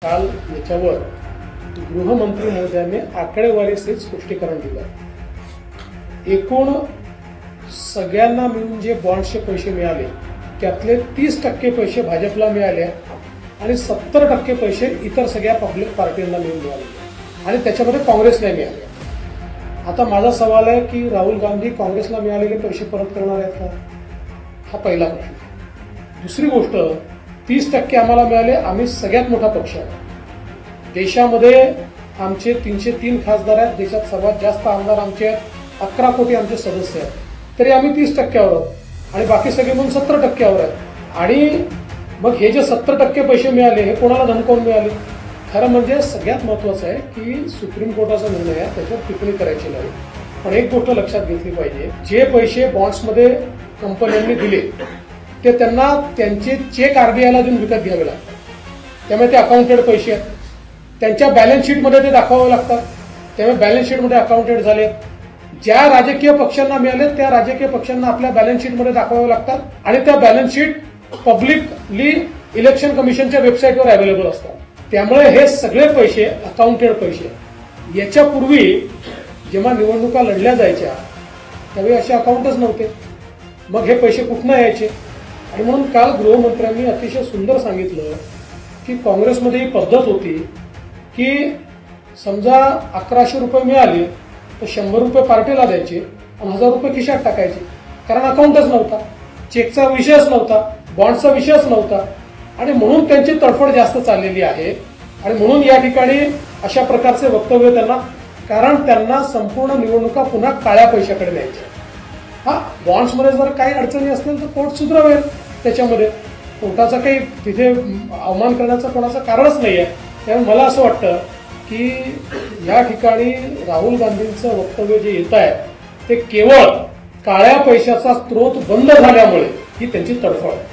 काल याच्यावर गृहमंत्री महोदयांनी आकडेवारीसहित स्पष्टीकरण दिलं। एकूण सगळ्यांना मिळून जे बॉन्ड्सचे पैसे मिळाले त्यातले 30% पैसे भाजपला मिळाले आणि 70% पैसे इतर सगळ्या पब्लिक पार्टींना मिळून मिळाले आणि त्याच्यामध्ये काँग्रेसला मिळाले। आता माझा सवाल आहे की राहुल गांधी काँग्रेसला मिळालेले पैसे परत करणार आहेत का? हा पहिला प्रश्न। दुसरी गोष्ट, 30% आम्हाला मिळाले, आम्ही सगळ्यात मोठा पक्ष आहे देशामध्ये। आमचे 303 खासदार आहेत, देशात सर्वात जास्त आमदार आमचे आहेत, 11 कोटी आमचे सदस्य आहेत, तरी आम्ही 30% वर आहोत आणि बाकी सगळे म्हणून 70% वर आहेत। आणि मग हे जे 70% पैसे मिळाले हे कोणाला धमकावून मिळाले? खरं म्हणजे सगळ्यात महत्वाचं आहे की सुप्रीम कोर्टाचा निर्णय आहे, त्याच्यावर टिप्पणी करायची नाही। पण एक गोष्ट लक्षात घेतली पाहिजे, जे पैसे बॉन्ड्समध्ये कंपन्यांनी दिले ते त्यांना त्यांचे चेक आरबीआयला देऊन विकत घ्यावे लागतात, त्यामुळे ते अकाउंटेड पैसे आहेत, त्यांच्या बॅलन्स शीटमध्ये ते दाखवावे लागतात, त्यामुळे बॅलन्स शीटमध्ये अकाउंटेड झाले। ज्या राजकीय पक्षांना मिळाले त्या राजकीय पक्षांना आपल्या बॅलन्स शीटमध्ये दाखवावे लागतात आणि त्या बॅलन्स शीट पब्लिकली इलेक्शन कमिशनच्या वेबसाईटवर अवेलेबल असतात। त्यामुळे हे सगळे पैसे अकाउंटेड पैसे। याच्यापूर्वी जेव्हा निवडणुका लढल्या जायच्या त्यावेळी असे अकाउंटच नव्हते, मग हे पैसे कुठनं यायचे? आणि म्हणून काल गृहमंत्र्यांनी अतिशय सुंदर सांगितलं की काँग्रेसमध्ये ही पद्धत होती की समजा 1100 रुपये मिळाले तर 100 रुपये पार्टीला द्यायचे आणि 1000 रुपये खिशात टाकायचे, कारण अकाउंटच नव्हता, चेकचा विषयच नव्हता, बॉन्डचा विषयच नव्हता आणि म्हणून त्यांची तडफड जास्त चाललेली आहे। आणि म्हणून या ठिकाणी अशा प्रकारचे वक्तव्य त्यांना, कारण त्यांना संपूर्ण निवडणुका पुन्हा काळ्या पैशाकडे न्यायच्या। हा, बॉन्ड्समध्ये जर काही अडचणी असतील तर कोर्ट सुधारेल, त्याच्यामध्ये कोर्टाचा काही तिथे अवमान करण्याचं कोणाचं कारणच नाही आहे। त्यामुळे मला असं वाटतं की या ठिकाणी राहुल गांधींचं वक्तव्य जे येत आहे ते केवळ काळ्या पैशाचा स्रोत बंद झाल्यामुळे ही त्यांची तडफड आहे।